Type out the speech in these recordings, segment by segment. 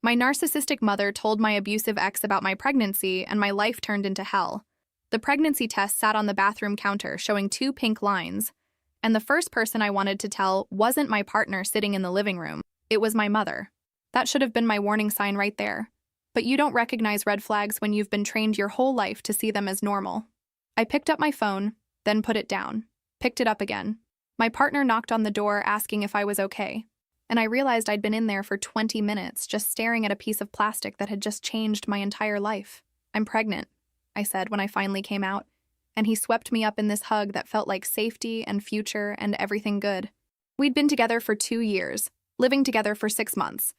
My narcissistic mother told my abusive ex about my pregnancy, and my life turned into hell. The pregnancy test sat on the bathroom counter, showing 2 pink lines, and the first person I wanted to tell wasn't my partner sitting in the living room. It was my mother. That should have been my warning sign right there. But you don't recognize red flags when you've been trained your whole life to see them as normal. I picked up my phone, then put it down. Picked it up again. My partner knocked on the door asking if I was okay. And I realized I'd been in there for 20 minutes just staring at a piece of plastic that had just changed my entire life. "I'm pregnant," I said when I finally came out, and he swept me up in this hug that felt like safety and future and everything good. We'd been together for 2 years, living together for 6 months.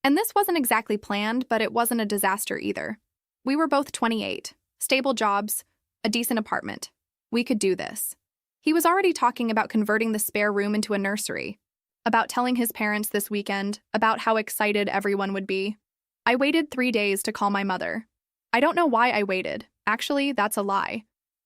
And this wasn't exactly planned, but it wasn't a disaster either. We were both 28, stable jobs, a decent apartment. We could do this. He was already talking about converting the spare room into a nursery, about telling his parents this weekend, about how excited everyone would be. I waited 3 days to call my mother. I don't know why I waited. Actually, that's a lie.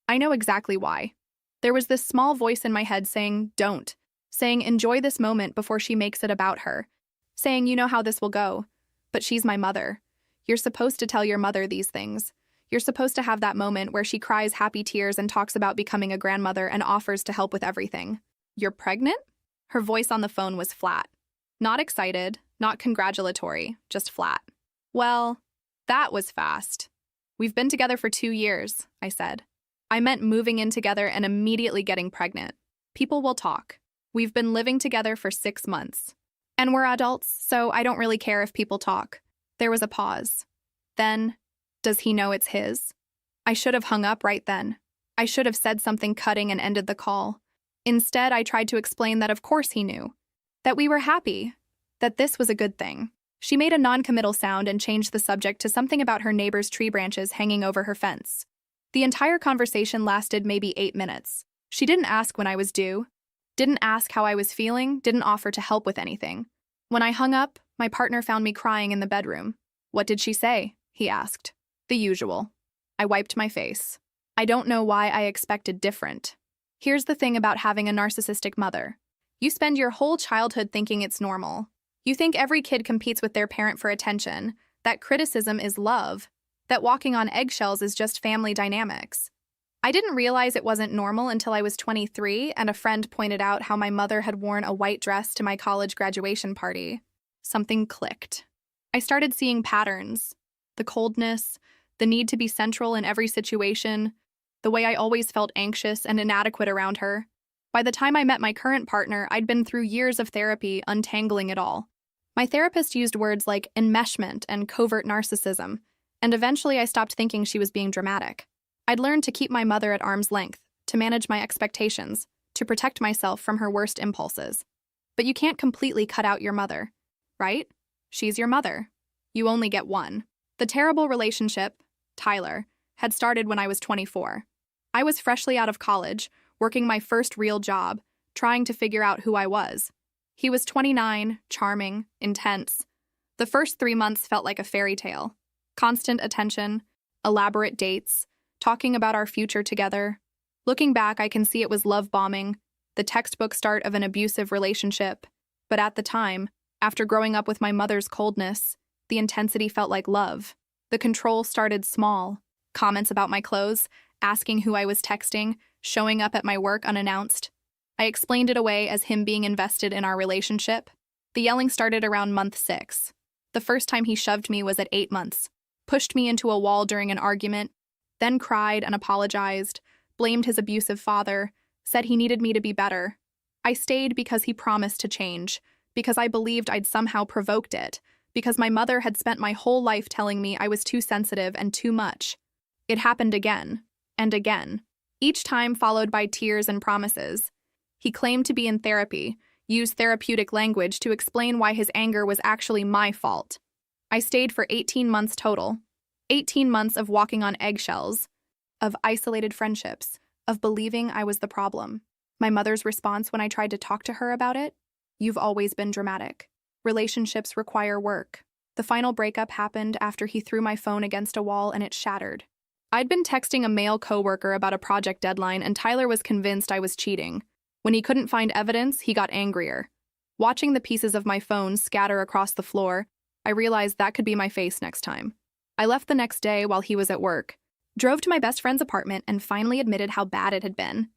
I know exactly why. There was this small voice in my head saying, "Don't," saying, "Enjoy this moment before she makes it about her," saying, "You know how this will go." But she's my mother. You're supposed to tell your mother these things. You're supposed to have that moment where she cries happy tears and talks about becoming a grandmother and offers to help with everything. "You're pregnant?" Her voice on the phone was flat. Not excited, not congratulatory, just flat. "Well, that was fast. We've been together for 2 years," I said. "I meant moving in together and immediately getting pregnant. People will talk. We've been living together for 6 months. And we're adults, so I don't really care if people talk." There was a pause. Then, "Does he know it's his?" I should have hung up right then. I should have said something cutting and ended the call. Instead, I tried to explain that of course he knew. That we were happy. That this was a good thing. She made a non-committal sound and changed the subject to something about her neighbor's tree branches hanging over her fence. The entire conversation lasted maybe 8 minutes. She didn't ask when I was due. Didn't ask how I was feeling, didn't offer to help with anything. When I hung up, my partner found me crying in the bedroom. "What did she say?" he asked. "The usual." I wiped my face. I don't know why I expected different. Here's the thing about having a narcissistic mother. You spend your whole childhood thinking it's normal. You think every kid competes with their parent for attention, that criticism is love, that walking on eggshells is just family dynamics. I didn't realize it wasn't normal until I was 23 and a friend pointed out how my mother had worn a white dress to my college graduation party. Something clicked. I started seeing patterns. The coldness, the need to be central in every situation, the way I always felt anxious and inadequate around her. By the time I met my current partner, I'd been through years of therapy untangling it all. My therapist used words like enmeshment and covert narcissism, and eventually I stopped thinking she was being dramatic. I'd learned to keep my mother at arm's length, to manage my expectations, to protect myself from her worst impulses. But you can't completely cut out your mother, right? She's your mother. You only get one. The terrible relationship, Tyler, had started when I was 24. I was freshly out of college, working my first real job, trying to figure out who I was. He was 29, charming, intense. The first 3 months felt like a fairy tale. Constant attention, elaborate dates, talking about our future together. Looking back, I can see it was love bombing, the textbook start of an abusive relationship. But at the time, after growing up with my mother's coldness, the intensity felt like love. The control started small. Comments about my clothes, asking who I was texting, showing up at my work unannounced. I explained it away as him being invested in our relationship. The yelling started around month 6. The first time he shoved me was at 8 months, pushed me into a wall during an argument, then cried and apologized, blamed his abusive father, said he needed me to be better. I stayed because he promised to change, because I believed I'd somehow provoked it, because my mother had spent my whole life telling me I was too sensitive and too much. It happened again, and again, each time followed by tears and promises. He claimed to be in therapy, used therapeutic language to explain why his anger was actually my fault. I stayed for 18 months total. 18 months of walking on eggshells, of isolated friendships, of believing I was the problem. My mother's response when I tried to talk to her about it? "You've always been dramatic. Relationships require work." The final breakup happened after he threw my phone against a wall and it shattered. I'd been texting a male coworker about a project deadline and Tyler was convinced I was cheating. When he couldn't find evidence, he got angrier. Watching the pieces of my phone scatter across the floor, I realized that could be my face next time. I left the next day while he was at work, drove to my best friend's apartment, and finally admitted how bad it had been.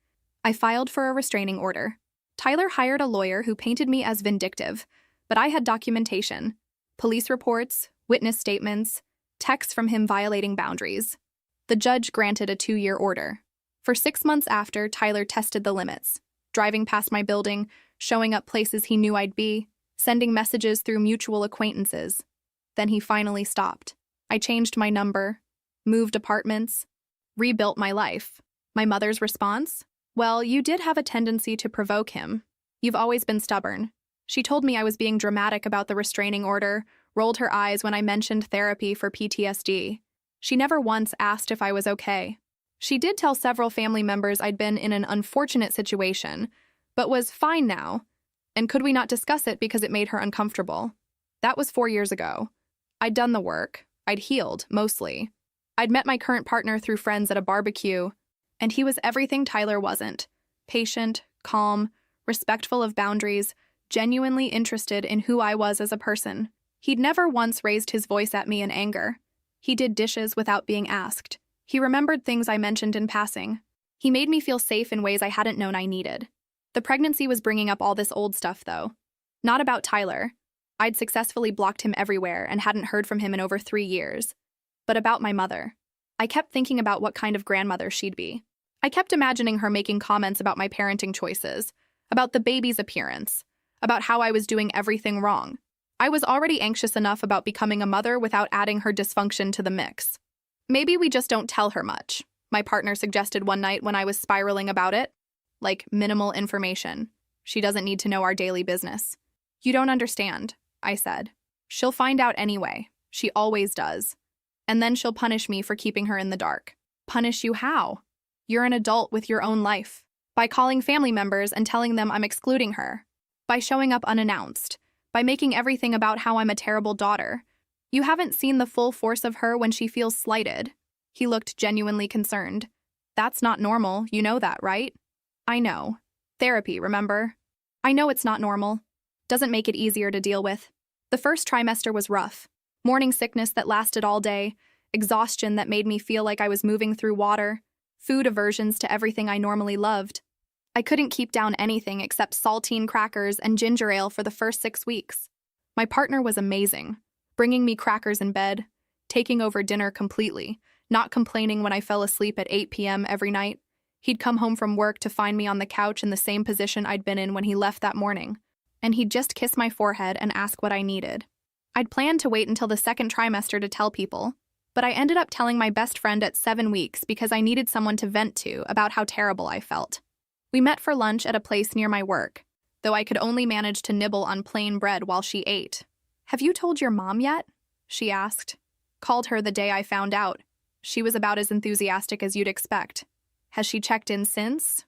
I filed for a restraining order. Tyler hired a lawyer who painted me as vindictive, but I had documentation. Police reports, witness statements, texts from him violating boundaries. The judge granted a 2-year order. For 6 months after, Tyler tested the limits, driving past my building, showing up places he knew I'd be, sending messages through mutual acquaintances. Then he finally stopped. I changed my number, moved apartments, rebuilt my life. My mother's response? Well, you did have a tendency to provoke him. You've always been stubborn. She told me I was being dramatic about the restraining order, rolled her eyes when I mentioned therapy for PTSD. She never once asked if I was okay. She did tell several family members I'd been in an unfortunate situation, but was fine now, and could we not discuss it because it made her uncomfortable. That was 4 years ago. I'd done the work. I'd healed, mostly. I'd met my current partner through friends at a barbecue, and he was everything Tyler wasn't. Patient, calm, respectful of boundaries, genuinely interested in who I was as a person. He'd never once raised his voice at me in anger. He did dishes without being asked. He remembered things I mentioned in passing. He made me feel safe in ways I hadn't known I needed. The pregnancy was bringing up all this old stuff, though. Not about Tyler. I'd successfully blocked him everywhere and hadn't heard from him in over 3 years. But about my mother. I kept thinking about what kind of grandmother she'd be. I kept imagining her making comments about my parenting choices, about the baby's appearance, about how I was doing everything wrong. I was already anxious enough about becoming a mother without adding her dysfunction to the mix. Maybe we just don't tell her much, my partner suggested one night when I was spiraling about it. Like, minimal information. She doesn't need to know our daily business. You don't understand, I said. She'll find out anyway. She always does. And then she'll punish me for keeping her in the dark. Punish you how? You're an adult with your own life. By calling family members and telling them I'm excluding her. By showing up unannounced. By making everything about how I'm a terrible daughter. You haven't seen the full force of her when she feels slighted. He looked genuinely concerned. That's not normal, you know that, right? I know. Therapy, remember? I know it's not normal. Doesn't make it easier to deal with. The first trimester was rough. Morning sickness that lasted all day, exhaustion that made me feel like I was moving through water, food aversions to everything I normally loved. I couldn't keep down anything except saltine crackers and ginger ale for the first 6 weeks. My partner was amazing, bringing me crackers in bed, taking over dinner completely, not complaining when I fell asleep at 8 p.m. every night. He'd come home from work to find me on the couch in the same position I'd been in when he left that morning, and he'd just kiss my forehead and ask what I needed. I'd planned to wait until the second trimester to tell people, but I ended up telling my best friend at 7 weeks because I needed someone to vent to about how terrible I felt. We met for lunch at a place near my work, though I could only manage to nibble on plain bread while she ate. Have you told your mom yet? She asked. Called her the day I found out. She was about as enthusiastic as you'd expect. Has she checked in since?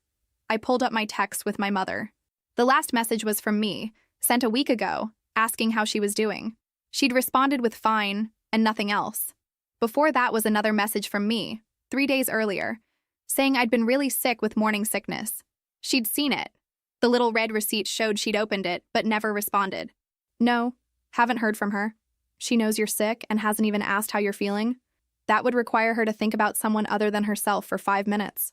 I pulled up my text with my mother. The last message was from me, sent a week ago, asking how she was doing. She'd responded with fine and nothing else. Before that was another message from me, 3 days earlier, saying I'd been really sick with morning sickness. She'd seen it. The little red receipt showed she'd opened it, but never responded. No, haven't heard from her. She knows you're sick and hasn't even asked how you're feeling. That would require her to think about someone other than herself for 5 minutes.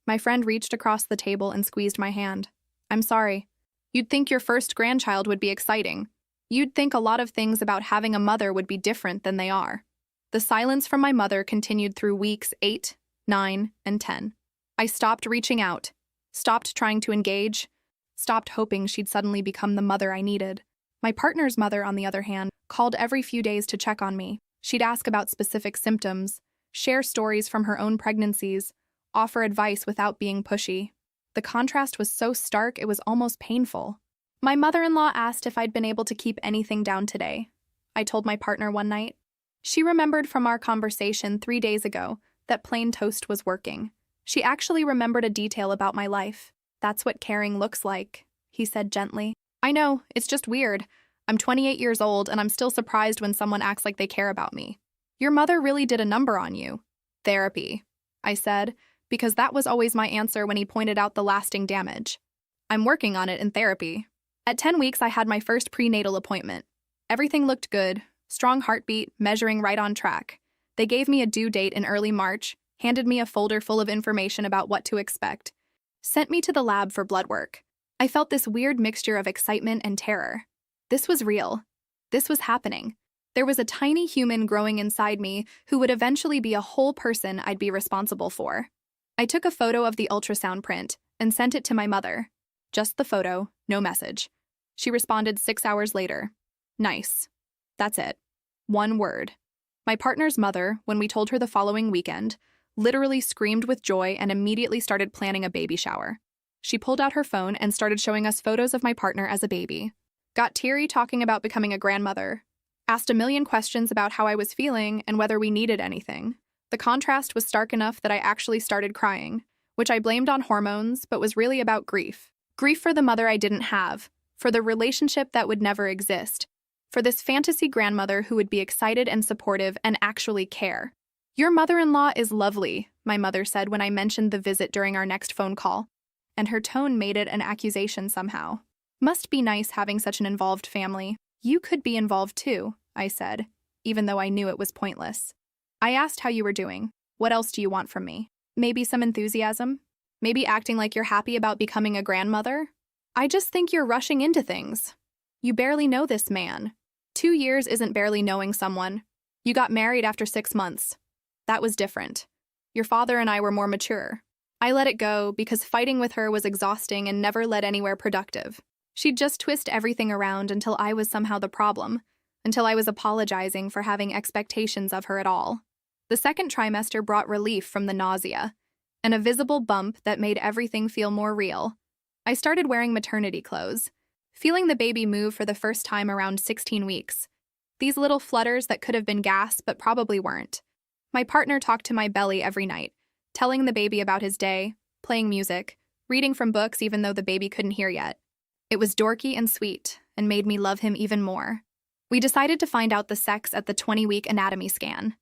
My friend reached across the table and squeezed my hand. I'm sorry. You'd think your first grandchild would be exciting. You'd think a lot of things about having a mother would be different than they are. The silence from my mother continued through weeks 8, 9, and 10. I stopped reaching out, stopped trying to engage, stopped hoping she'd suddenly become the mother I needed. My partner's mother, on the other hand, called every few days to check on me. She'd ask about specific symptoms, share stories from her own pregnancies, offer advice without being pushy. The contrast was so stark it was almost painful. My mother-in-law asked if I'd been able to keep anything down today. I told my partner one night. She remembered from our conversation 3 days ago that plain toast was working. She actually remembered a detail about my life. That's what caring looks like, he said gently. I know, it's just weird. I'm 28 years old and I'm still surprised when someone acts like they care about me. Your mother really did a number on you. Therapy, I said, because that was always my answer when he pointed out the lasting damage. I'm working on it in therapy. At 10 weeks, I had my first prenatal appointment. Everything looked good. Strong heartbeat, measuring right on track. They gave me a due date in early March, handed me a folder full of information about what to expect, sent me to the lab for blood work. I felt this weird mixture of excitement and terror. This was real. This was happening. There was a tiny human growing inside me who would eventually be a whole person I'd be responsible for. I took a photo of the ultrasound print and sent it to my mother. Just the photo, no message. She responded 6 hours later. Nice. That's it. One word. My partner's mother, when we told her the following weekend, literally screamed with joy and immediately started planning a baby shower. She pulled out her phone and started showing us photos of my partner as a baby. Got teary talking about becoming a grandmother. Asked a million questions about how I was feeling and whether we needed anything. The contrast was stark enough that I actually started crying, which I blamed on hormones, but was really about grief. Grief for the mother I didn't have, for the relationship that would never exist, for this fantasy grandmother who would be excited and supportive and actually care. Your mother-in-law is lovely, my mother said when I mentioned the visit during our next phone call, and her tone made it an accusation somehow. Must be nice having such an involved family. You could be involved too, I said, even though I knew it was pointless. I asked how you were doing. What else do you want from me? Maybe some enthusiasm? Maybe acting like you're happy about becoming a grandmother? I just think you're rushing into things. You barely know this man. 2 years isn't barely knowing someone. You got married after 6 months. That was different. Your father and I were more mature. I let it go because fighting with her was exhausting and never led anywhere productive. She'd just twist everything around until I was somehow the problem, until I was apologizing for having expectations of her at all. The second trimester brought relief from the nausea, and a visible bump that made everything feel more real. I started wearing maternity clothes, feeling the baby move for the first time around 16 weeks. These little flutters that could have been gas but probably weren't. My partner talked to my belly every night, telling the baby about his day, playing music, reading from books even though the baby couldn't hear yet. It was dorky and sweet, and made me love him even more. We decided to find out the sex at the 20-week anatomy scan.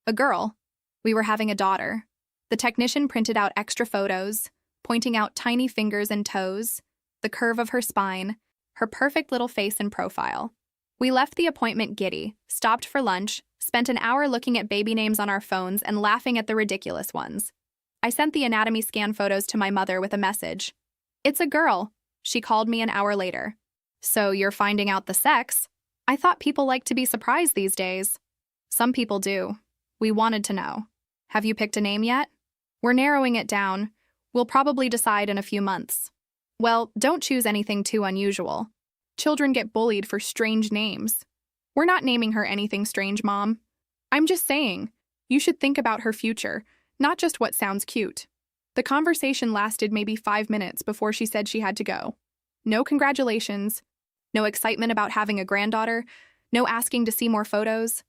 A girl. We were having a daughter. The technician printed out extra photos, pointing out tiny fingers and toes, the curve of her spine, her perfect little face and profile. We left the appointment giddy, stopped for lunch, spent an hour looking at baby names on our phones and laughing at the ridiculous ones. I sent the anatomy scan photos to my mother with a message. It's a girl. She called me an hour later. So you're finding out the sex? I thought people like to be surprised these days. Some people do. We wanted to know. Have you picked a name yet? We're narrowing it down. We'll probably decide in a few months. Well, don't choose anything too unusual. Children get bullied for strange names. We're not naming her anything strange, Mom. I'm just saying, you should think about her future, not just what sounds cute. The conversation lasted maybe 5 minutes before she said she had to go. No congratulations, no excitement about having a granddaughter, no asking to see more photos.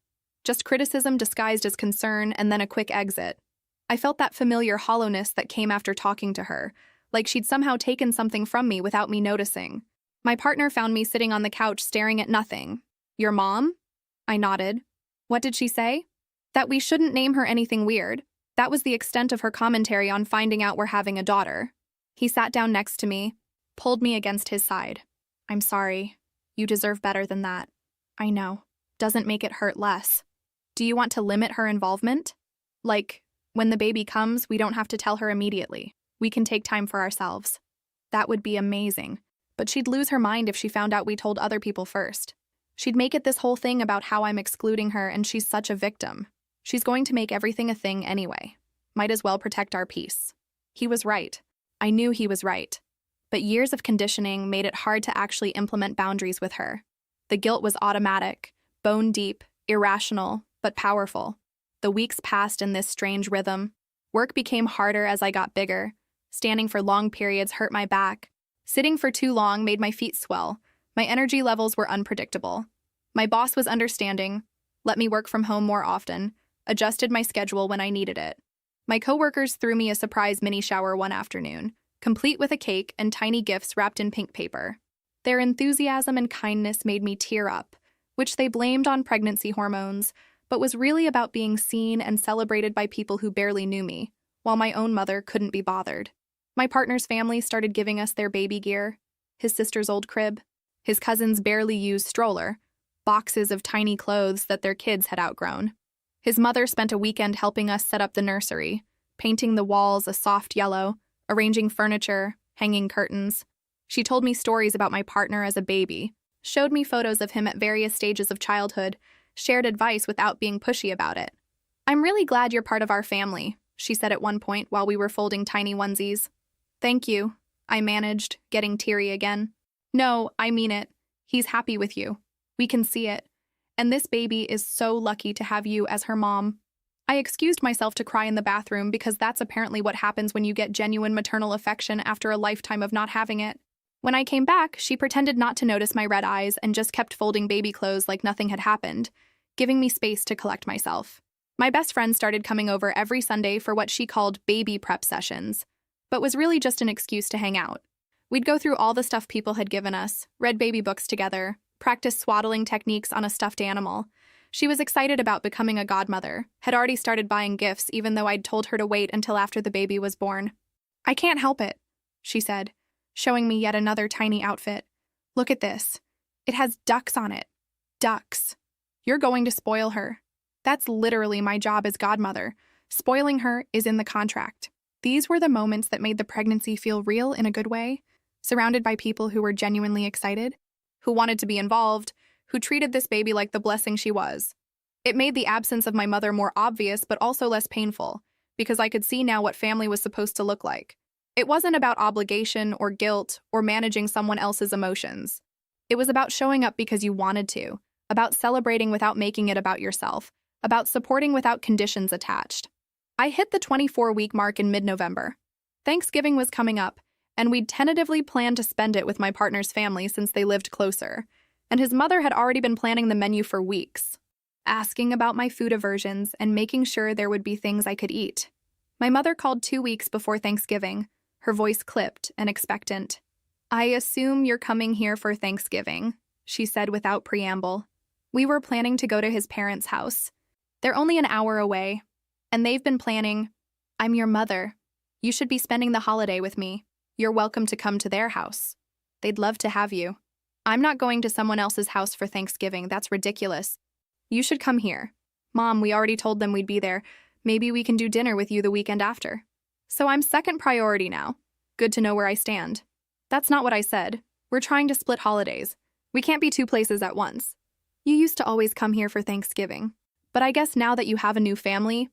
Just criticism disguised as concern and then a quick exit. I felt that familiar hollowness that came after talking to her, like she'd somehow taken something from me without me noticing. My partner found me sitting on the couch staring at nothing. Your mom? I nodded. What did she say? That we shouldn't name her anything weird. That was the extent of her commentary on finding out we're having a daughter. He sat down next to me, pulled me against his side. I'm sorry. You deserve better than that. I know. Doesn't make it hurt less. Do you want to limit her involvement? Like, when the baby comes, we don't have to tell her immediately. We can take time for ourselves. That would be amazing. But she'd lose her mind if she found out we told other people first. She'd make it this whole thing about how I'm excluding her and she's such a victim. She's going to make everything a thing anyway. Might as well protect our peace. He was right. I knew he was right. But years of conditioning made it hard to actually implement boundaries with her. The guilt was automatic, bone deep, irrational, but powerful. The weeks passed in this strange rhythm. Work became harder as I got bigger. Standing for long periods hurt my back. Sitting for too long made my feet swell. My energy levels were unpredictable. My boss was understanding, let me work from home more often, adjusted my schedule when I needed it. My coworkers threw me a surprise mini shower one afternoon, complete with a cake and tiny gifts wrapped in pink paper. Their enthusiasm and kindness made me tear up, which they blamed on pregnancy hormones, but was really about being seen and celebrated by people who barely knew me, while my own mother couldn't be bothered. My partner's family started giving us their baby gear, his sister's old crib, his cousin's barely used stroller, boxes of tiny clothes that their kids had outgrown. His mother spent a weekend helping us set up the nursery, painting the walls a soft yellow, arranging furniture, hanging curtains. She told me stories about my partner as a baby, showed me photos of him at various stages of childhood, shared advice without being pushy about it. "I'm really glad you're part of our family," she said at one point while we were folding tiny onesies. "Thank you," I managed, getting teary again. "No, I mean it. He's happy with you. We can see it. And this baby is so lucky to have you as her mom." I excused myself to cry in the bathroom because that's apparently what happens when you get genuine maternal affection after a lifetime of not having it. When I came back, she pretended not to notice my red eyes and just kept folding baby clothes like nothing had happened, giving me space to collect myself. My best friend started coming over every Sunday for what she called baby prep sessions, but was really just an excuse to hang out. We'd go through all the stuff people had given us, read baby books together, practice swaddling techniques on a stuffed animal. She was excited about becoming a godmother, had already started buying gifts even though I'd told her to wait until after the baby was born. "I can't help it," she said, showing me yet another tiny outfit. "Look at this. It has ducks on it. Ducks. You're going to spoil her. That's literally my job as godmother. Spoiling her is in the contract." These were the moments that made the pregnancy feel real in a good way, surrounded by people who were genuinely excited, who wanted to be involved, who treated this baby like the blessing she was. It made the absence of my mother more obvious but also less painful, because I could see now what family was supposed to look like. It wasn't about obligation or guilt or managing someone else's emotions. It was about showing up because you wanted to, about celebrating without making it about yourself, about supporting without conditions attached. I hit the 24-week mark in mid-November. Thanksgiving was coming up, and we'd tentatively planned to spend it with my partner's family since they lived closer, and his mother had already been planning the menu for weeks, asking about my food aversions and making sure there would be things I could eat. My mother called 2 weeks before Thanksgiving, her voice clipped and expectant. "I assume you're coming here for Thanksgiving," she said without preamble. We were planning to go to his parents' house. They're only an hour away, and they've been planning. "I'm your mother. You should be spending the holiday with me. You're welcome to come to their house. They'd love to have you." "I'm not going to someone else's house for Thanksgiving. That's ridiculous. You should come here." "Mom, we already told them we'd be there. Maybe we can do dinner with you the weekend after." "So I'm second priority now. Good to know where I stand." "That's not what I said. We're trying to split holidays. We can't be two places at once. You used to always come here for Thanksgiving. But I guess now that you have a new family,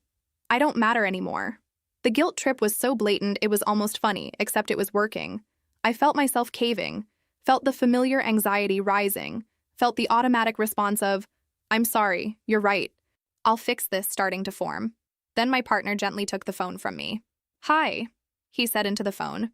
I don't matter anymore." The guilt trip was so blatant it was almost funny, except it was working. I felt myself caving, felt the familiar anxiety rising, felt the automatic response of, "I'm sorry, you're right. I'll fix this," starting to form. Then my partner gently took the phone from me. "Hi," he said into the phone.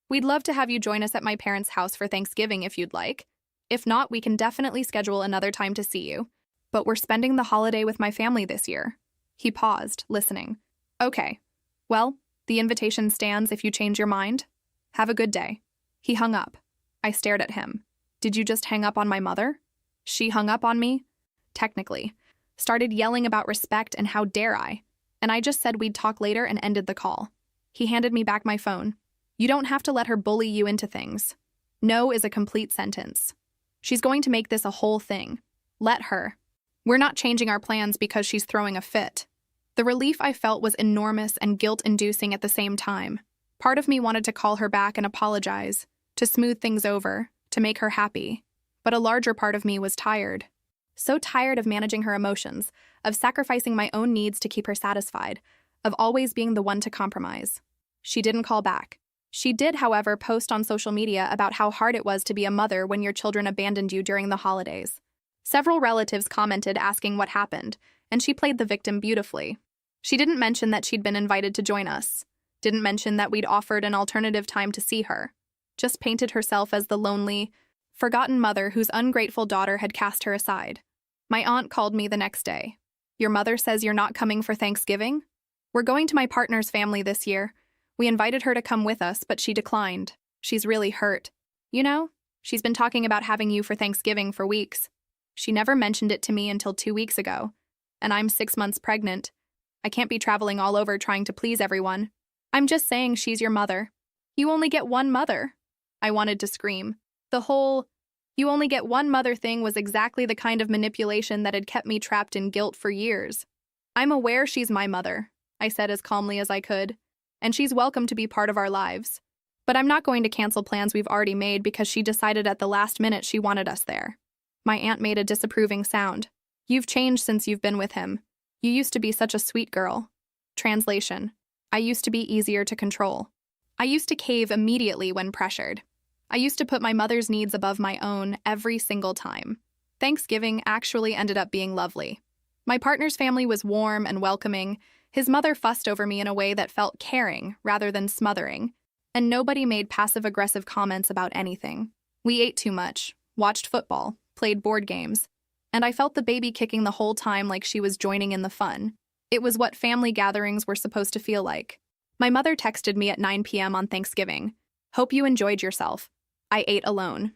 "We'd love to have you join us at my parents' house for Thanksgiving if you'd like. If not, we can definitely schedule another time to see you. But we're spending the holiday with my family this year." He paused, listening. "Okay. Well, the invitation stands if you change your mind. Have a good day." He hung up. I stared at him. Did you just hang up on my mother? She hung up on me? Technically. Started yelling about respect and how dare I. And I just said we'd talk later and ended the call. He handed me back my phone. "You don't have to let her bully you into things. No is a complete sentence. She's going to make this a whole thing. Let her. We're not changing our plans because she's throwing a fit." The relief I felt was enormous and guilt-inducing at the same time. Part of me wanted to call her back and apologize, to smooth things over, to make her happy. But a larger part of me was tired. So tired of managing her emotions, of sacrificing my own needs to keep her satisfied, of always being the one to compromise. She didn't call back. She did, however, post on social media about how hard it was to be a mother when your children abandoned you during the holidays. Several relatives commented asking what happened, and she played the victim beautifully. She didn't mention that she'd been invited to join us, didn't mention that we'd offered an alternative time to see her, just painted herself as the lonely, forgotten mother whose ungrateful daughter had cast her aside. My aunt called me the next day. "Your mother says you're not coming for Thanksgiving? We're going to my partner's family this year. We invited her to come with us, but she declined. She's really hurt. You know, she's been talking about having you for Thanksgiving for weeks. She never mentioned it to me until 2 weeks ago. And I'm 6 months pregnant. I can't be traveling all over trying to please everyone. I'm just saying she's your mother. You only get one mother." I wanted to scream. The whole, You only get one mother thing was exactly the kind of manipulation that had kept me trapped in guilt for years. I'm aware she's my mother, I said as calmly as I could, and she's welcome to be part of our lives. But I'm not going to cancel plans we've already made because she decided at the last minute she wanted us there. My aunt made a disapproving sound. You've changed since you've been with him. You used to be such a sweet girl. Translation: I used to be easier to control. I used to cave immediately when pressured. I used to put my mother's needs above my own every single time. Thanksgiving actually ended up being lovely. My partner's family was warm and welcoming. His mother fussed over me in a way that felt caring rather than smothering, and nobody made passive-aggressive comments about anything. We ate too much, watched football, played board games, and I felt the baby kicking the whole time like she was joining in the fun. It was what family gatherings were supposed to feel like. My mother texted me at 9 p.m. on Thanksgiving. Hope you enjoyed yourself. I ate alone.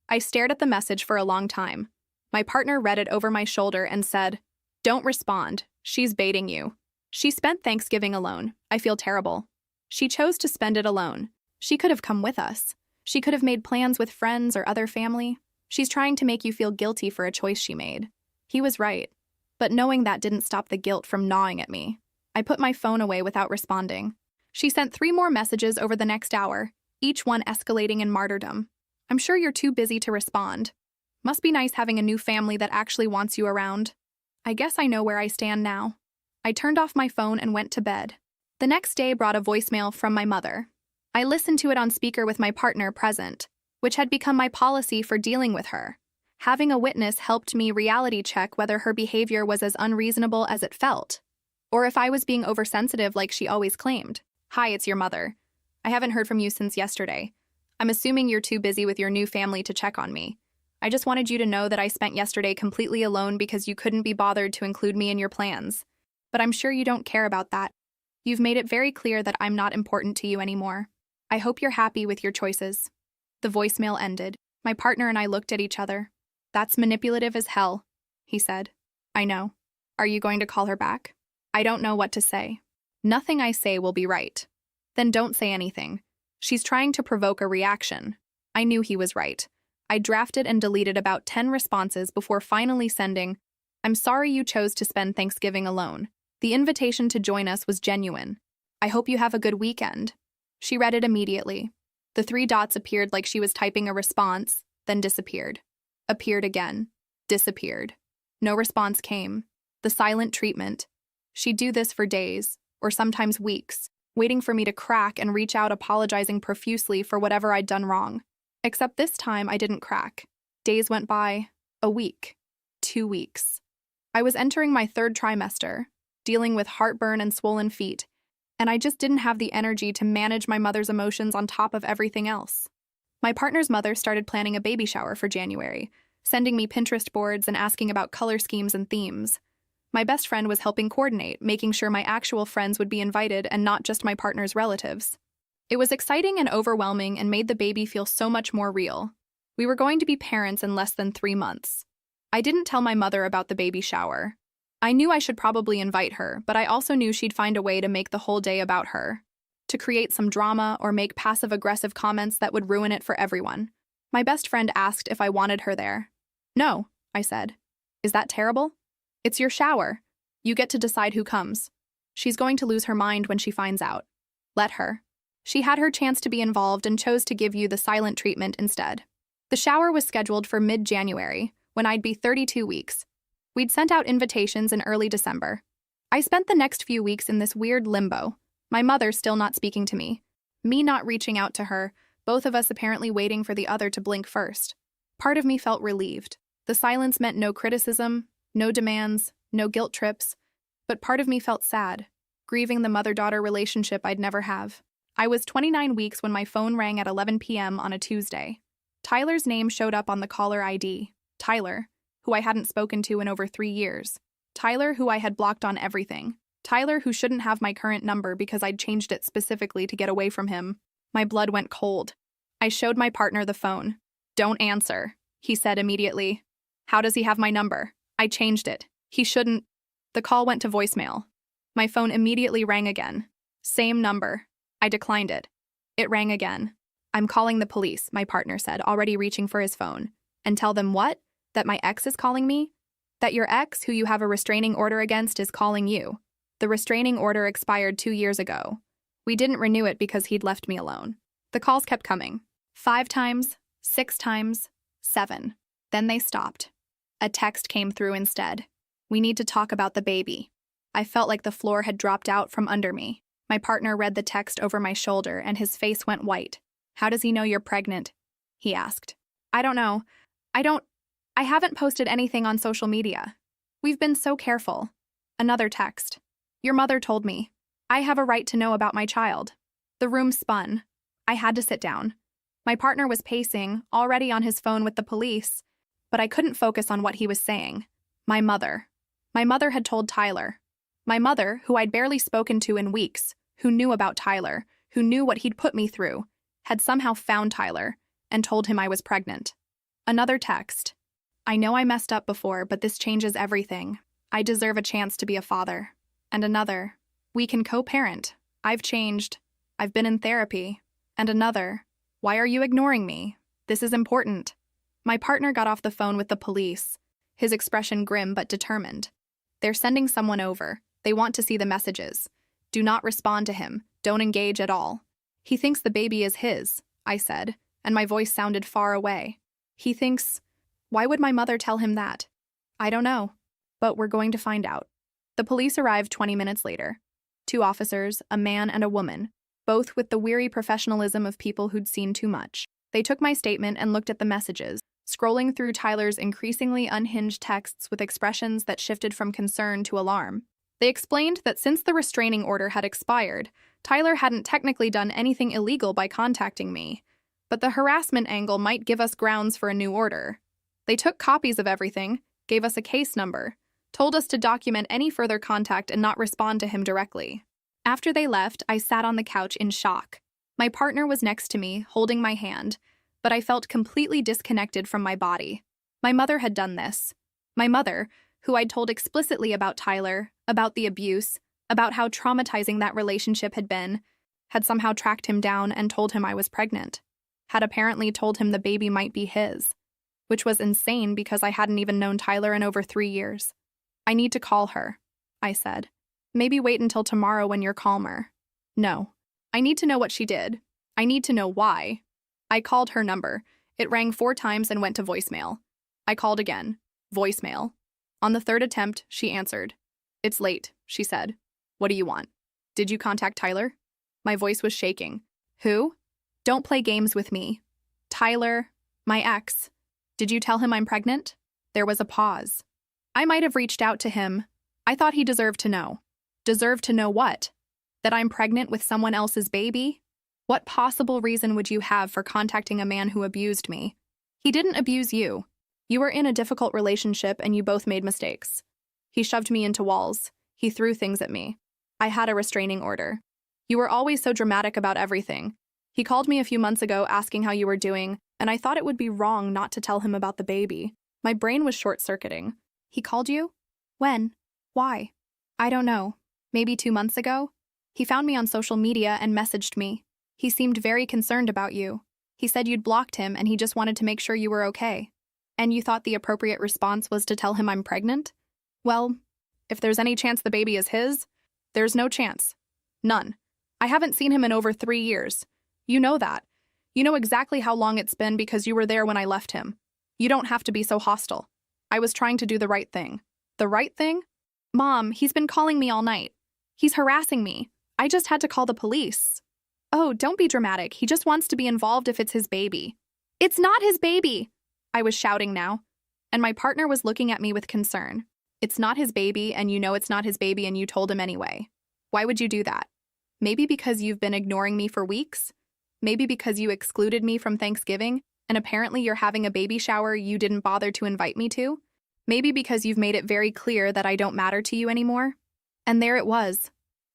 I stared at the message for a long time. My partner read it over my shoulder and said, Don't respond. She's baiting you. She spent Thanksgiving alone. I feel terrible. She chose to spend it alone. She could have come with us. She could have made plans with friends or other family. She's trying to make you feel guilty for a choice she made. He was right. But knowing that didn't stop the guilt from gnawing at me. I put my phone away without responding. She sent 3 more messages over the next hour, each one escalating in martyrdom. I'm sure you're too busy to respond. Must be nice having a new family that actually wants you around. I guess I know where I stand now. I turned off my phone and went to bed. The next day brought a voicemail from my mother. I listened to it on speaker with my partner present, which had become my policy for dealing with her. Having a witness helped me reality check whether her behavior was as unreasonable as it felt, or if I was being oversensitive like she always claimed. Hi, it's your mother. I haven't heard from you since yesterday. I'm assuming you're too busy with your new family to check on me. I just wanted you to know that I spent yesterday completely alone because you couldn't be bothered to include me in your plans. But I'm sure you don't care about that. You've made it very clear that I'm not important to you anymore. I hope you're happy with your choices. The voicemail ended. My partner and I looked at each other. That's manipulative as hell, he said. I know. Are you going to call her back? I don't know what to say. Nothing I say will be right. Then don't say anything. She's trying to provoke a reaction. I knew he was right. I drafted and deleted about 10 responses before finally sending, I'm sorry you chose to spend Thanksgiving alone. The invitation to join us was genuine. I hope you have a good weekend. She read it immediately. The 3 dots appeared like she was typing a response, then disappeared. Appeared again. Disappeared. No response came. The silent treatment. She'd do this for days, or sometimes weeks, waiting for me to crack and reach out apologizing profusely for whatever I'd done wrong. Except this time I didn't crack. Days went by. A week. 2 weeks. I was entering my 3rd trimester, dealing with heartburn and swollen feet, and I just didn't have the energy to manage my mother's emotions on top of everything else. My partner's mother started planning a baby shower for January, sending me Pinterest boards and asking about color schemes and themes. My best friend was helping coordinate, making sure my actual friends would be invited and not just my partner's relatives. It was exciting and overwhelming and made the baby feel so much more real. We were going to be parents in less than 3 months. I didn't tell my mother about the baby shower. I knew I should probably invite her, but I also knew she'd find a way to make the whole day about her, to create some drama or make passive-aggressive comments that would ruin it for everyone. My best friend asked if I wanted her there. No, I said. Is that terrible? It's your shower. You get to decide who comes. She's going to lose her mind when she finds out. Let her. She had her chance to be involved and chose to give you the silent treatment instead. The shower was scheduled for mid-January, when I'd be 32 weeks. We'd sent out invitations in early December. I spent the next few weeks in this weird limbo, my mother still not speaking to me not reaching out to her, both of us apparently waiting for the other to blink first. Part of me felt relieved. The silence meant no criticism, no demands, no guilt trips, but part of me felt sad, grieving the mother-daughter relationship I'd never have. I was 29 weeks when my phone rang at 11 p.m. on a Tuesday. Tyler's name showed up on the caller ID. Tyler, who I hadn't spoken to in over 3 years. Tyler, who I had blocked on everything. Tyler, who shouldn't have my current number because I'd changed it specifically to get away from him. My blood went cold. I showed my partner the phone. Don't answer, he said immediately. How does he have my number? I changed it. He shouldn't. The call went to voicemail. My phone immediately rang again. Same number. I declined it. It rang again. I'm calling the police, my partner said, already reaching for his phone. And tell them what? That my ex is calling me? That your ex, who you have a restraining order against, is calling you. The restraining order expired 2 years ago. We didn't renew it because he'd left me alone. The calls kept coming. 5 times, 6 times, 7. Then they stopped. A text came through instead. We need to talk about the baby. I felt like the floor had dropped out from under me. My partner read the text over my shoulder and his face went white. How does he know you're pregnant? He asked. I don't know. I haven't posted anything on social media. We've been so careful. Another text. Your mother told me. I have a right to know about my child. The room spun. I had to sit down. My partner was pacing, already on his phone with the police, but I couldn't focus on what he was saying. My mother. My mother had told Tyler. My mother, who I'd barely spoken to in weeks, who knew about Tyler, who knew what he'd put me through, had somehow found Tyler and told him I was pregnant. Another text. I know I messed up before, but this changes everything. I deserve a chance to be a father. And another. We can co-parent. I've changed. I've been in therapy. And another. Why are you ignoring me? This is important. My partner got off the phone with the police, his expression grim but determined. They're sending someone over. They want to see the messages. Do not respond to him. Don't engage at all. He thinks the baby is his, I said, and my voice sounded far away. He thinks... Why would my mother tell him that? I don't know, but we're going to find out. The police arrived 20 minutes later. 2 officers, a man and a woman, both with the weary professionalism of people who'd seen too much. They took my statement and looked at the messages, scrolling through Tyler's increasingly unhinged texts with expressions that shifted from concern to alarm. They explained that since the restraining order had expired, Tyler hadn't technically done anything illegal by contacting me, but the harassment angle might give us grounds for a new order. They took copies of everything, gave us a case number, told us to document any further contact and not respond to him directly. After they left, I sat on the couch in shock. My partner was next to me, holding my hand, but I felt completely disconnected from my body. My mother had done this. My mother, who I'd told explicitly about Tyler, about the abuse, about how traumatizing that relationship had been, had somehow tracked him down and told him I was pregnant. Had apparently told him the baby might be his. Which was insane because I hadn't even known Tyler in over 3 years. I need to call her, I said. Maybe wait until tomorrow when you're calmer. No. I need to know what she did. I need to know why. I called her number. It rang 4 times and went to voicemail. I called again. Voicemail. On the 3rd attempt, she answered. It's late, she said. What do you want? Did you contact Tyler? My voice was shaking. Who? Don't play games with me. Tyler, my ex. Did you tell him I'm pregnant? There was a pause. I might have reached out to him. I thought he deserved to know. Deserved to know what? That I'm pregnant with someone else's baby? What possible reason would you have for contacting a man who abused me? He didn't abuse you. You were in a difficult relationship and you both made mistakes. He shoved me into walls. He threw things at me. I had a restraining order. You were always so dramatic about everything. He called me a few months ago asking how you were doing, and I thought it would be wrong not to tell him about the baby. My brain was short-circuiting. He called you? When? Why? I don't know. Maybe 2 months ago? He found me on social media and messaged me. He seemed very concerned about you. He said you'd blocked him and he just wanted to make sure you were okay. And you thought the appropriate response was to tell him I'm pregnant? Well, if there's any chance the baby is his, there's no chance. None. I haven't seen him in over 3 years. You know that. You know exactly how long it's been because you were there when I left him. You don't have to be so hostile. I was trying to do the right thing. The right thing? Mom, he's been calling me all night. He's harassing me. I just had to call the police. Oh, don't be dramatic. He just wants to be involved if it's his baby. It's not his baby! I was shouting now, and my partner was looking at me with concern. It's not his baby, and you know it's not his baby, and you told him anyway. Why would you do that? Maybe because you've been ignoring me for weeks? Maybe because you excluded me from Thanksgiving, and apparently you're having a baby shower you didn't bother to invite me to? Maybe because you've made it very clear that I don't matter to you anymore? And there it was.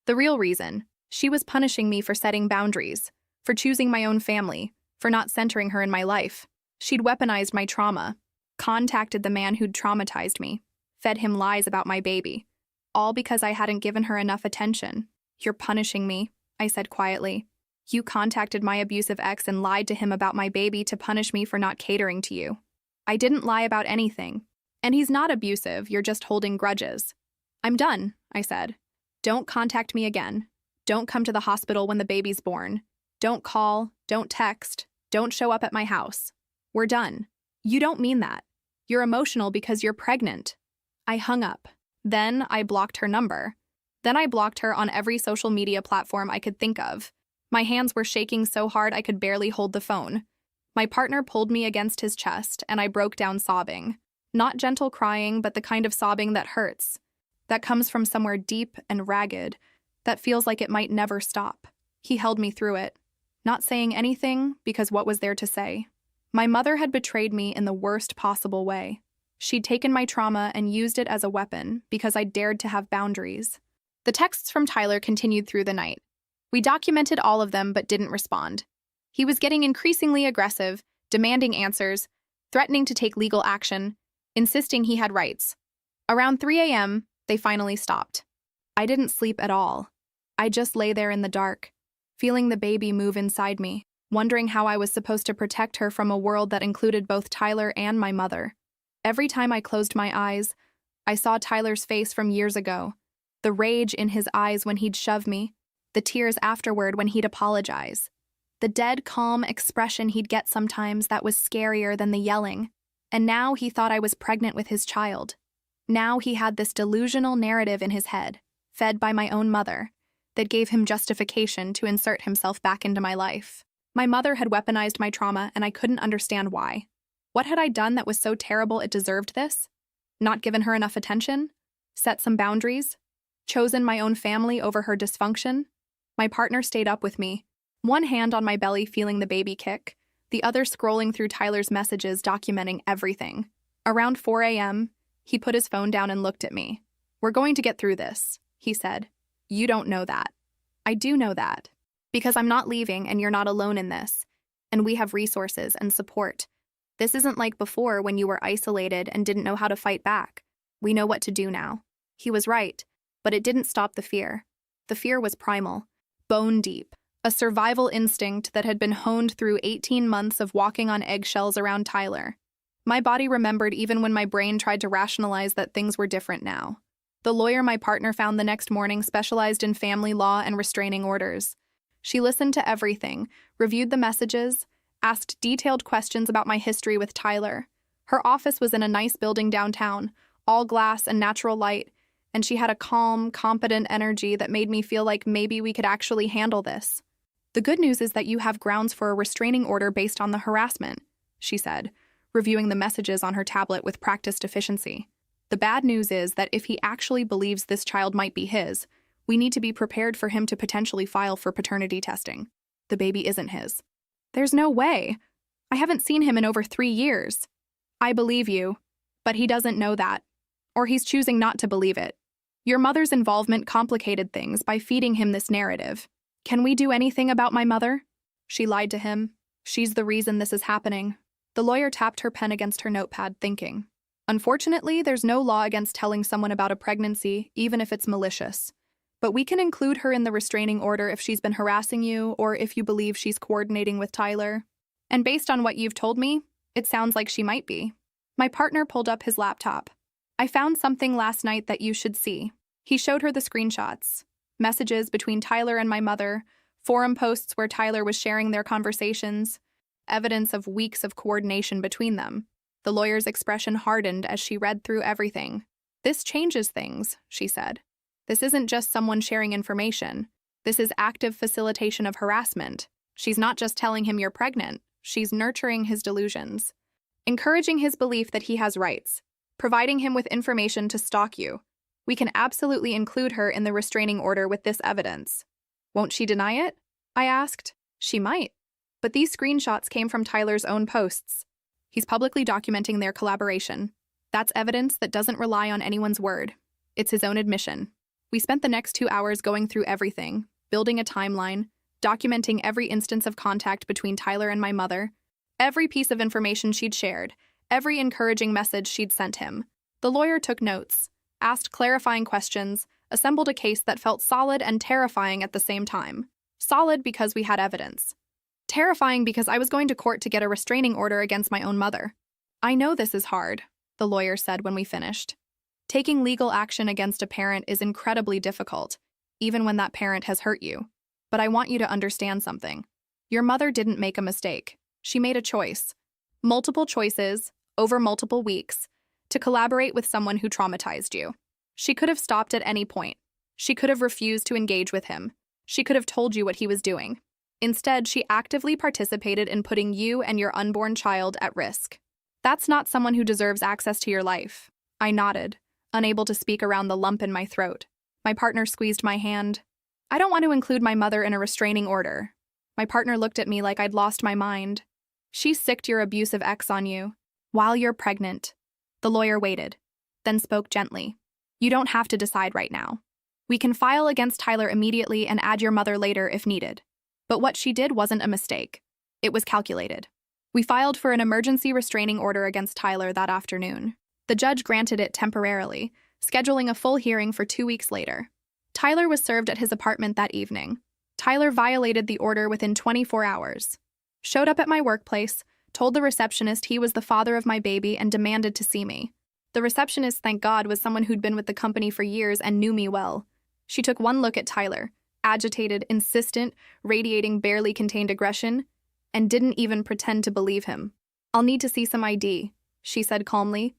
The real reason. She was punishing me for setting boundaries, for choosing my own family, for not centering her in my life. She'd weaponized my trauma, contacted the man who'd traumatized me, fed him lies about my baby, all because I hadn't given her enough attention. You're punishing me, I said quietly. You contacted my abusive ex and lied to him about my baby to punish me for not catering to you. I didn't lie about anything. And he's not abusive, you're just holding grudges. I'm done, I said. Don't contact me again. Don't come to the hospital when the baby's born. Don't call, don't text, don't show up at my house. We're done. You don't mean that. You're emotional because you're pregnant. I hung up. Then I blocked her number. Then I blocked her on every social media platform I could think of. My hands were shaking so hard I could barely hold the phone. My partner pulled me against his chest, and I broke down sobbing. Not gentle crying, but the kind of sobbing that hurts. That comes from somewhere deep and ragged, that feels like it might never stop. He held me through it, not saying anything because what was there to say? My mother had betrayed me in the worst possible way. She'd taken my trauma and used it as a weapon because I dared to have boundaries. The texts from Tyler continued through the night. We documented all of them but didn't respond. He was getting increasingly aggressive, demanding answers, threatening to take legal action, insisting he had rights. Around 3 a.m., they finally stopped. I didn't sleep at all. I just lay there in the dark, feeling the baby move inside me, wondering how I was supposed to protect her from a world that included both Tyler and my mother. Every time I closed my eyes, I saw Tyler's face from years ago, the rage in his eyes when he'd shove me, the tears afterward when he'd apologize, the dead, calm expression he'd get sometimes that was scarier than the yelling. And now he thought I was pregnant with his child. Now he had this delusional narrative in his head, fed by my own mother, that gave him justification to insert himself back into my life. My mother had weaponized my trauma, and I couldn't understand why. What had I done that was so terrible it deserved this? Not given her enough attention? Set some boundaries? Chosen my own family over her dysfunction? My partner stayed up with me, one hand on my belly feeling the baby kick, the other scrolling through Tyler's messages documenting everything. Around 4 a.m., he put his phone down and looked at me. We're going to get through this, he said. You don't know that. I do know that. Because I'm not leaving and you're not alone in this. And we have resources and support. This isn't like before when you were isolated and didn't know how to fight back. We know what to do now. He was right, but it didn't stop the fear. The fear was primal, bone deep, a survival instinct that had been honed through 18 months of walking on eggshells around Tyler. My body remembered even when my brain tried to rationalize that things were different now. The lawyer my partner found the next morning specialized in family law and restraining orders. She listened to everything, reviewed the messages, asked detailed questions about my history with Tyler. Her office was in a nice building downtown, all glass and natural light, and she had a calm, competent energy that made me feel like maybe we could actually handle this. The good news is that you have grounds for a restraining order based on the harassment, she said, reviewing the messages on her tablet with practiced efficiency. The bad news is that if he actually believes this child might be his, we need to be prepared for him to potentially file for paternity testing. The baby isn't his. There's no way. I haven't seen him in over 3 years. I believe you, but he doesn't know that. Or he's choosing not to believe it. Your mother's involvement complicated things by feeding him this narrative. Can we do anything about my mother? She lied to him. She's the reason this is happening. The lawyer tapped her pen against her notepad, thinking. Unfortunately, there's no law against telling someone about a pregnancy, even if it's malicious. But we can include her in the restraining order if she's been harassing you or if you believe she's coordinating with Tyler. And based on what you've told me, it sounds like she might be. My partner pulled up his laptop. I found something last night that you should see. He showed her the screenshots. Messages between Tyler and my mother, forum posts where Tyler was sharing their conversations, evidence of weeks of coordination between them. The lawyer's expression hardened as she read through everything. This changes things, she said. This isn't just someone sharing information. This is active facilitation of harassment. She's not just telling him you're pregnant. She's nurturing his delusions, encouraging his belief that he has rights, providing him with information to stalk you. We can absolutely include her in the restraining order with this evidence. Won't she deny it? I asked. She might. But these screenshots came from Tyler's own posts. He's publicly documenting their collaboration. That's evidence that doesn't rely on anyone's word. It's his own admission. We spent the next 2 hours going through everything, building a timeline, documenting every instance of contact between Tyler and my mother, every piece of information she'd shared, every encouraging message she'd sent him. The lawyer took notes, asked clarifying questions, assembled a case that felt solid and terrifying at the same time. Solid because we had evidence. Terrifying because I was going to court to get a restraining order against my own mother. I know this is hard, the lawyer said when we finished. Taking legal action against a parent is incredibly difficult, even when that parent has hurt you. But I want you to understand something. Your mother didn't make a mistake. She made a choice. Multiple choices, over multiple weeks, to collaborate with someone who traumatized you. She could have stopped at any point. She could have refused to engage with him. She could have told you what he was doing. Instead, she actively participated in putting you and your unborn child at risk. That's not someone who deserves access to your life. I nodded, unable to speak around the lump in my throat. My partner squeezed my hand. I don't want to include my mother in a restraining order. My partner looked at me like I'd lost my mind. She sicked your abusive ex on you. While you're pregnant. The lawyer waited, then spoke gently. You don't have to decide right now. We can file against Tyler immediately and add your mother later if needed. But what she did wasn't a mistake. It was calculated. We filed for an emergency restraining order against Tyler that afternoon. The judge granted it temporarily, scheduling a full hearing for 2 weeks later. Tyler was served at his apartment that evening. Tyler violated the order within 24 hours. Showed up at my workplace, told the receptionist he was the father of my baby and demanded to see me. The receptionist, thank God, was someone who'd been with the company for years and knew me well. She took one look at Tyler, agitated, insistent, radiating barely contained aggression, and didn't even pretend to believe him. I'll need to see some ID, she said calmly,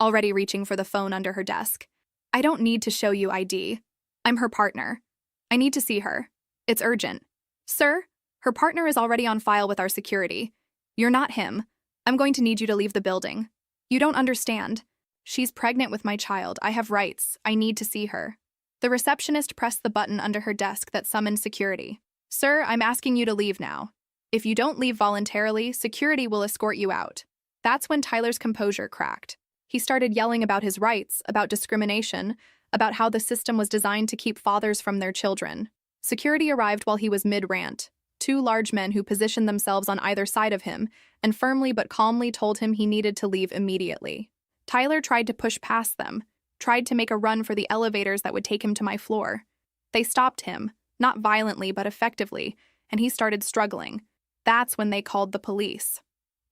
already reaching for the phone under her desk. I don't need to show you ID. I'm her partner. I need to see her. It's urgent. Sir, her partner is already on file with our security. You're not him. I'm going to need you to leave the building. You don't understand. She's pregnant with my child. I have rights. I need to see her. The receptionist pressed the button under her desk that summoned security. Sir, I'm asking you to leave now. If you don't leave voluntarily, security will escort you out. That's when Tyler's composure cracked. He started yelling about his rights, about discrimination, about how the system was designed to keep fathers from their children. Security arrived while he was mid-rant. 2 large men who positioned themselves on either side of him and firmly but calmly told him he needed to leave immediately. Tyler tried to push past them, tried to make a run for the elevators that would take him to my floor. They stopped him, not violently but effectively, and he started struggling. That's when they called the police.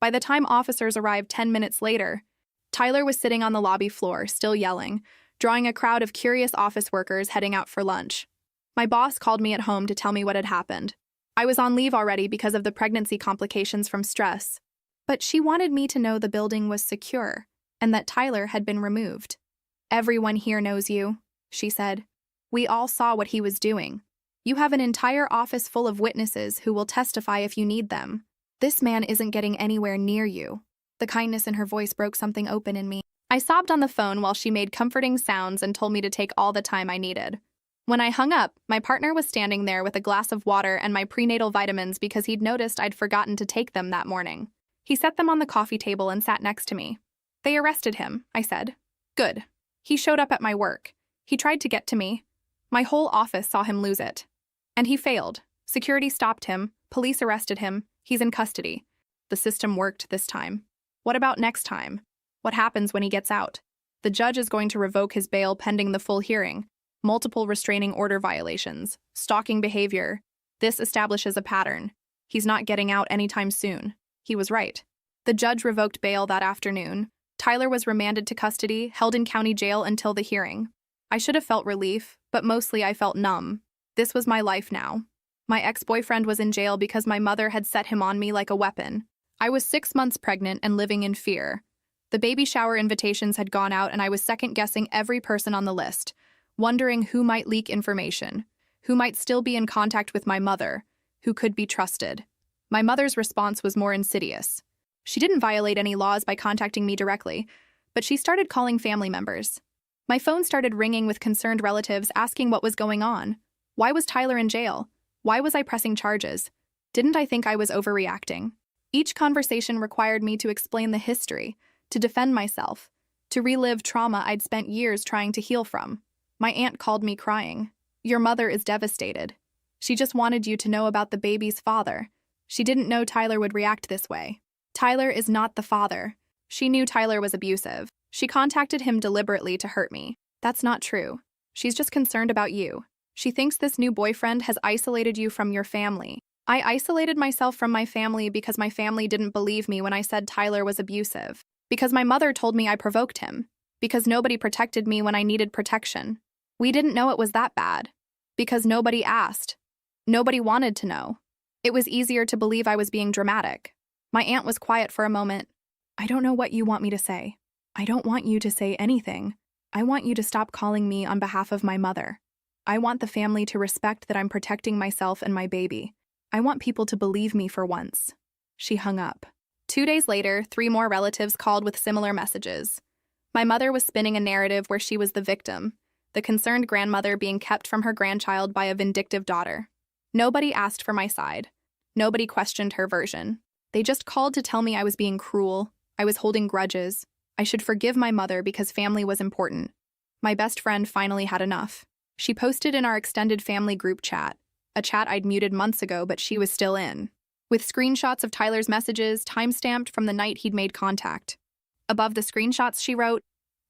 By the time officers arrived 10 minutes later, Tyler was sitting on the lobby floor, still yelling, drawing a crowd of curious office workers heading out for lunch. My boss called me at home to tell me what had happened. I was on leave already because of the pregnancy complications from stress. But she wanted me to know the building was secure and that Tyler had been removed. Everyone here knows you, she said. We all saw what he was doing. You have an entire office full of witnesses who will testify if you need them. This man isn't getting anywhere near you. The kindness in her voice broke something open in me. I sobbed on the phone while she made comforting sounds and told me to take all the time I needed. When I hung up, my partner was standing there with a glass of water and my prenatal vitamins because he'd noticed I'd forgotten to take them that morning. He set them on the coffee table and sat next to me. They arrested him, I said. Good. He showed up at my work. He tried to get to me. My whole office saw him lose it. And he failed. Security stopped him. Police arrested him. He's in custody. The system worked this time. What about next time? What happens when he gets out? The judge is going to revoke his bail pending the full hearing. Multiple restraining order violations, stalking behavior. This establishes a pattern. He's not getting out anytime soon. He was right. The judge revoked bail that afternoon. Tyler was remanded to custody, held in county jail until the hearing. I should have felt relief, but mostly I felt numb. This was my life now. My ex-boyfriend was in jail because my mother had set him on me like a weapon. I was 6 months pregnant and living in fear. The baby shower invitations had gone out and I was second-guessing every person on the list, wondering who might leak information, who might still be in contact with my mother, who could be trusted. My mother's response was more insidious. She didn't violate any laws by contacting me directly, but she started calling family members. My phone started ringing with concerned relatives asking what was going on. Why was Tyler in jail? Why was I pressing charges? Didn't I think I was overreacting? Each conversation required me to explain the history, to defend myself, to relive trauma I'd spent years trying to heal from. My aunt called me crying. Your mother is devastated. She just wanted you to know about the baby's father. She didn't know Tyler would react this way. Tyler is not the father. She knew Tyler was abusive. She contacted him deliberately to hurt me. That's not true. She's just concerned about you. She thinks this new boyfriend has isolated you from your family. I isolated myself from my family because my family didn't believe me when I said Tyler was abusive. Because my mother told me I provoked him. Because nobody protected me when I needed protection. We didn't know it was that bad. Because nobody asked. Nobody wanted to know. It was easier to believe I was being dramatic. My aunt was quiet for a moment. I don't know what you want me to say. I don't want you to say anything. I want you to stop calling me on behalf of my mother. I want the family to respect that I'm protecting myself and my baby. I want people to believe me for once. She hung up. 2 days later, 3 more relatives called with similar messages. My mother was spinning a narrative where she was the victim, the concerned grandmother being kept from her grandchild by a vindictive daughter. Nobody asked for my side. Nobody questioned her version. They just called to tell me I was being cruel, I was holding grudges, I should forgive my mother because family was important. My best friend finally had enough. She posted in our extended family group chat, a chat I'd muted months ago but she was still in, with screenshots of Tyler's messages timestamped from the night he'd made contact. Above the screenshots she wrote,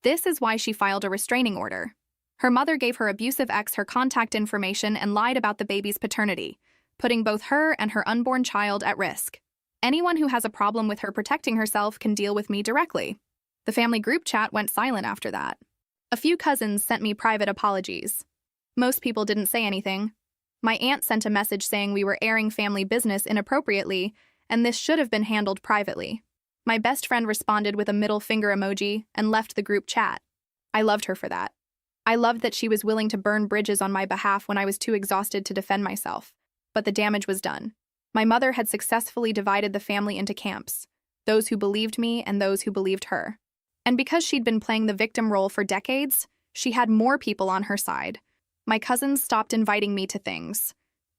"This is why she filed a restraining order. Her mother gave her abusive ex her contact information and lied about the baby's paternity, putting both her and her unborn child at risk. Anyone who has a problem with her protecting herself can deal with me directly." The family group chat went silent after that. A few cousins sent me private apologies. Most people didn't say anything. My aunt sent a message saying we were airing family business inappropriately, and this should have been handled privately. My best friend responded with a middle finger emoji and left the group chat. I loved her for that. I loved that she was willing to burn bridges on my behalf when I was too exhausted to defend myself. But the damage was done. My mother had successfully divided the family into camps, those who believed me and those who believed her. And because she'd been playing the victim role for decades, she had more people on her side. My cousins stopped inviting me to things.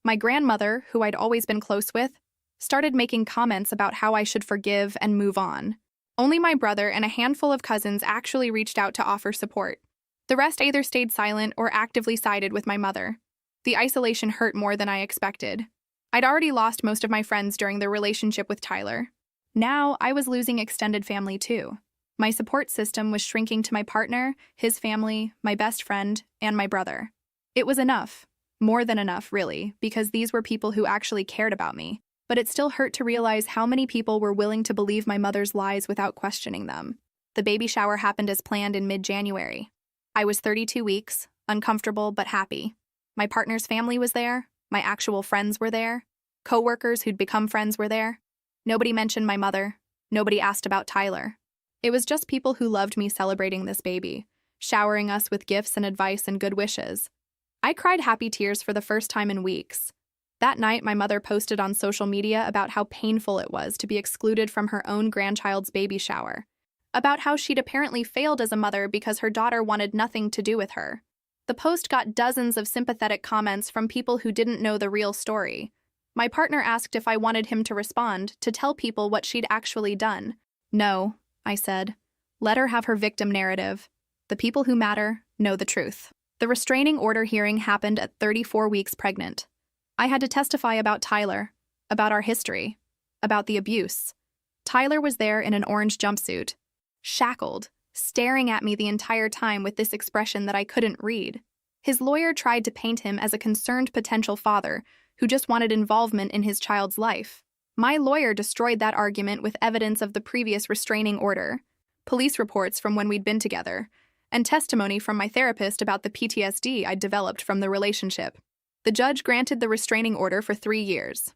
My grandmother, who I'd always been close with, started making comments about how I should forgive and move on. Only my brother and a handful of cousins actually reached out to offer support. The rest either stayed silent or actively sided with my mother. The isolation hurt more than I expected. I'd already lost most of my friends during their relationship with Tyler. Now, I was losing extended family too. My support system was shrinking to my partner, his family, my best friend, and my brother. It was enough. More than enough, really, because these were people who actually cared about me. But it still hurt to realize how many people were willing to believe my mother's lies without questioning them. The baby shower happened as planned in mid-January. I was 32 weeks, uncomfortable but happy. My partner's family was there. My actual friends were there. Coworkers who'd become friends were there. Nobody mentioned my mother. Nobody asked about Tyler. It was just people who loved me celebrating this baby, showering us with gifts and advice and good wishes. I cried happy tears for the first time in weeks. That night, my mother posted on social media about how painful it was to be excluded from her own grandchild's baby shower, about how she'd apparently failed as a mother because her daughter wanted nothing to do with her. The post got dozens of sympathetic comments from people who didn't know the real story. My partner asked if I wanted him to respond, to tell people what she'd actually done. No, I said. Let her have her victim narrative. The people who matter know the truth. The restraining order hearing happened at 34 weeks pregnant. I had to testify about Tyler, about our history, about the abuse. Tyler was there in an orange jumpsuit, shackled, staring at me the entire time with this expression that I couldn't read. His lawyer tried to paint him as a concerned potential father who just wanted involvement in his child's life. My lawyer destroyed that argument with evidence of the previous restraining order, police reports from when we'd been together, and testimony from my therapist about the PTSD I'd developed from the relationship. The judge granted the restraining order for 3 years.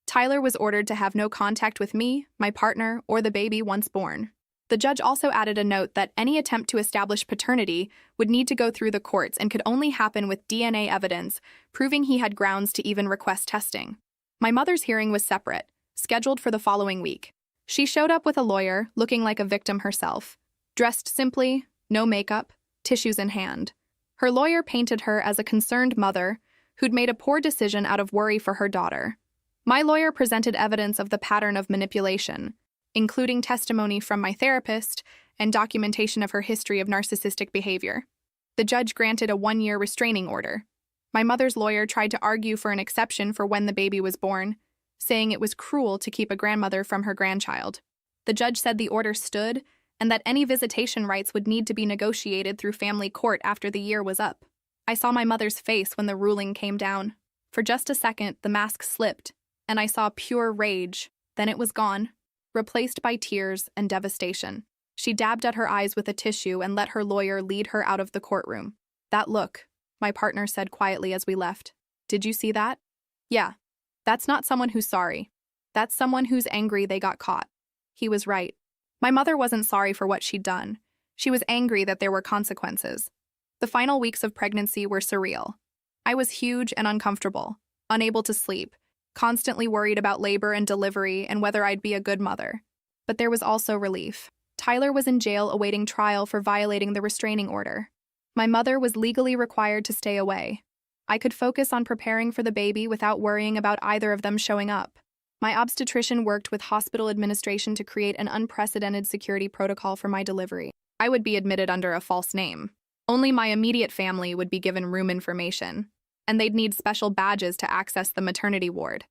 Tyler was ordered to have no contact with me, my partner, or the baby once born. The judge also added a note that any attempt to establish paternity would need to go through the courts and could only happen with DNA evidence, proving he had grounds to even request testing. My mother's hearing was separate, scheduled for the following week. She showed up with a lawyer, looking like a victim herself. Dressed simply, no makeup, tissues in hand. Her lawyer painted her as a concerned mother who'd made a poor decision out of worry for her daughter. My lawyer presented evidence of the pattern of manipulation, including testimony from my therapist and documentation of her history of narcissistic behavior. The judge granted a 1-year restraining order. My mother's lawyer tried to argue for an exception for when the baby was born, saying it was cruel to keep a grandmother from her grandchild. The judge said the order stood and that any visitation rights would need to be negotiated through family court after the year was up. I saw my mother's face when the ruling came down. For just a second, the mask slipped, and I saw pure rage. Then it was gone, replaced by tears and devastation. She dabbed at her eyes with a tissue and let her lawyer lead her out of the courtroom. "That look," my partner said quietly as we left. "Did you see that?" "Yeah. That's not someone who's sorry. That's someone who's angry they got caught." He was right. My mother wasn't sorry for what she'd done. She was angry that there were consequences. The final weeks of pregnancy were surreal. I was huge and uncomfortable, unable to sleep, constantly worried about labor and delivery and whether I'd be a good mother. But there was also relief. Tyler was in jail awaiting trial for violating the restraining order. My mother was legally required to stay away. I could focus on preparing for the baby without worrying about either of them showing up. My obstetrician worked with hospital administration to create an unprecedented security protocol for my delivery. I would be admitted under a false name. Only my immediate family would be given room information, and they'd need special badges to access the maternity ward.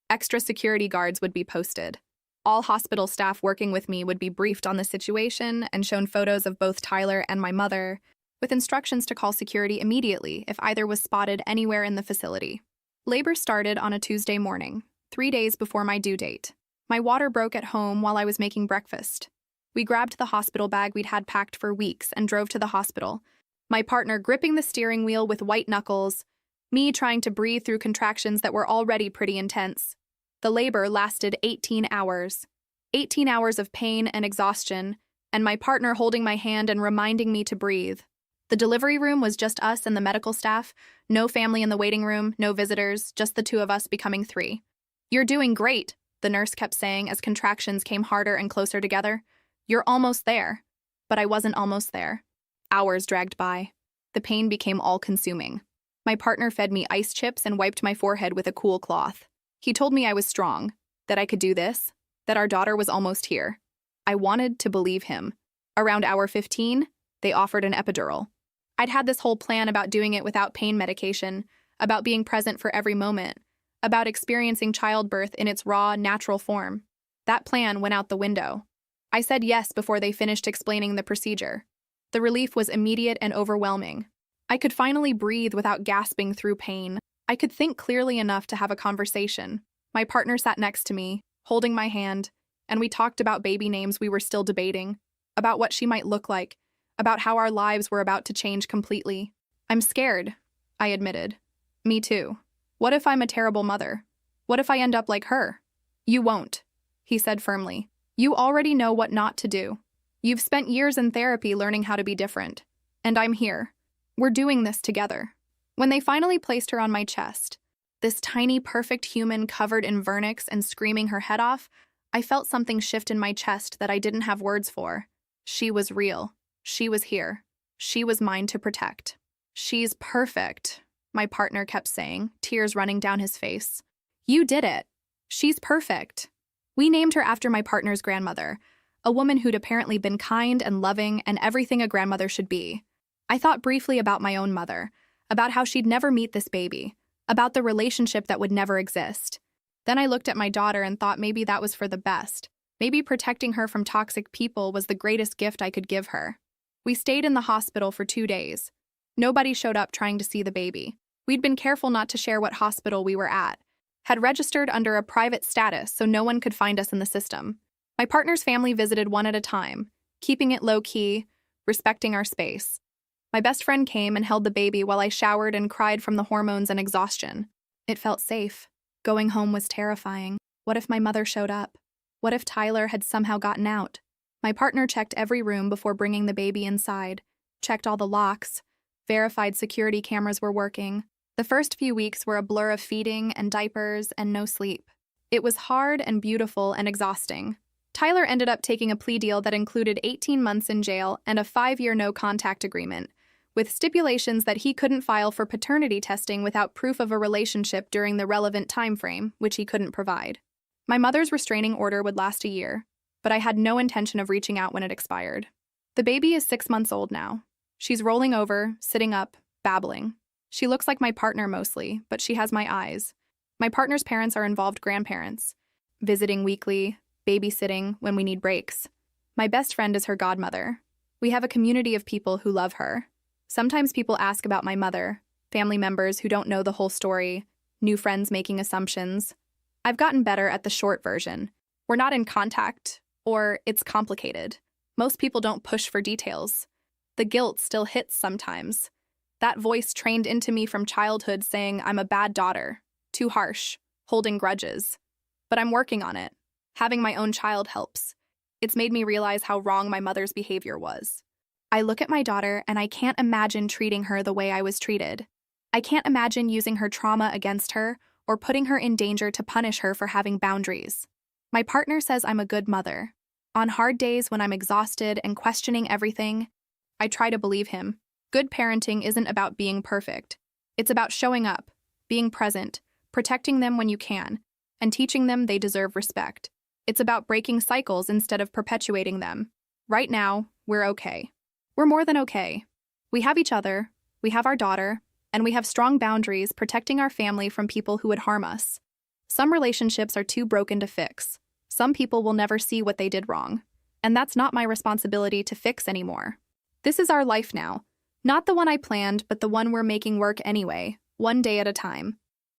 Extra security guards would be posted. All hospital staff working with me would be briefed on the situation and shown photos of both Tyler and my mother, with instructions to call security immediately if either was spotted anywhere in the facility. Labor started on a Tuesday morning, 3 days before my due date. My water broke at home while I was making breakfast. We grabbed the hospital bag we'd had packed for weeks and drove to the hospital, my partner gripping the steering wheel with white knuckles, me trying to breathe through contractions that were already pretty intense. The labor lasted 18 hours. 18 hours of pain and exhaustion, and my partner holding my hand and reminding me to breathe. The delivery room was just us and the medical staff, no family in the waiting room, no visitors, just the two of us becoming 3. "You're doing great," the nurse kept saying as contractions came harder and closer together. "You're almost there." But I wasn't almost there. Hours dragged by. The pain became all-consuming. My partner fed me ice chips and wiped my forehead with a cool cloth. He told me I was strong, that I could do this, that our daughter was almost here. I wanted to believe him. Around hour 15, they offered an epidural. I'd had this whole plan about doing it without pain medication, about being present for every moment, about experiencing childbirth in its raw, natural form. That plan went out the window. I said yes before they finished explaining the procedure. The relief was immediate and overwhelming. I could finally breathe without gasping through pain. I could think clearly enough to have a conversation. My partner sat next to me, holding my hand, and we talked about baby names we were still debating, about what she might look like, about how our lives were about to change completely. "I'm scared," I admitted. "Me too. What if I'm a terrible mother? What if I end up like her?" "You won't," he said firmly. "You already know what not to do. You've spent years in therapy learning how to be different. And I'm here. We're doing this together." When they finally placed her on my chest, this tiny, perfect human covered in vernix and screaming her head off, I felt something shift in my chest that I didn't have words for. She was real. She was here. She was mine to protect. "She's perfect," my partner kept saying, tears running down his face. "You did it. She's perfect." We named her after my partner's grandmother, a woman who'd apparently been kind and loving and everything a grandmother should be. I thought briefly about my own mother, about how she'd never meet this baby, about the relationship that would never exist. Then I looked at my daughter and thought maybe that was for the best. Maybe protecting her from toxic people was the greatest gift I could give her. We stayed in the hospital for 2 days. Nobody showed up trying to see the baby. We'd been careful not to share what hospital we were at, had registered under a private status so no one could find us in the system. My partner's family visited one at a time, keeping it low-key, respecting our space. My best friend came and held the baby while I showered and cried from the hormones and exhaustion. It felt safe. Going home was terrifying. What if my mother showed up? What if Tyler had somehow gotten out? My partner checked every room before bringing the baby inside, checked all the locks, verified security cameras were working. The first few weeks were a blur of feeding and diapers and no sleep. It was hard and beautiful and exhausting. Tyler ended up taking a plea deal that included 18 months in jail and a 5-year no-contact agreement, with stipulations that he couldn't file for paternity testing without proof of a relationship during the relevant time frame, which he couldn't provide. My mother's restraining order would last a year, but I had no intention of reaching out when it expired. The baby is 6 months old now. She's rolling over, sitting up, babbling. She looks like my partner mostly, but she has my eyes. My partner's parents are involved grandparents, visiting weekly, babysitting when we need breaks. My best friend is her godmother. We have a community of people who love her. Sometimes people ask about my mother, family members who don't know the whole story, new friends making assumptions. I've gotten better at the short version. We're not in contact, or it's complicated. Most people don't push for details. The guilt still hits sometimes. That voice trained into me from childhood saying I'm a bad daughter, too harsh, holding grudges. But I'm working on it. Having my own child helps. It's made me realize how wrong my mother's behavior was. I look at my daughter and I can't imagine treating her the way I was treated. I can't imagine using her trauma against her or putting her in danger to punish her for having boundaries. My partner says I'm a good mother. On hard days when I'm exhausted and questioning everything, I try to believe him. Good parenting isn't about being perfect. It's about showing up, being present, protecting them when you can, and teaching them they deserve respect. It's about breaking cycles instead of perpetuating them. Right now, we're okay. We're more than okay. We have each other, we have our daughter, and we have strong boundaries protecting our family from people who would harm us. Some relationships are too broken to fix. Some people will never see what they did wrong. And that's not my responsibility to fix anymore. This is our life now. Not the one I planned, but the one we're making work anyway, one day at a time.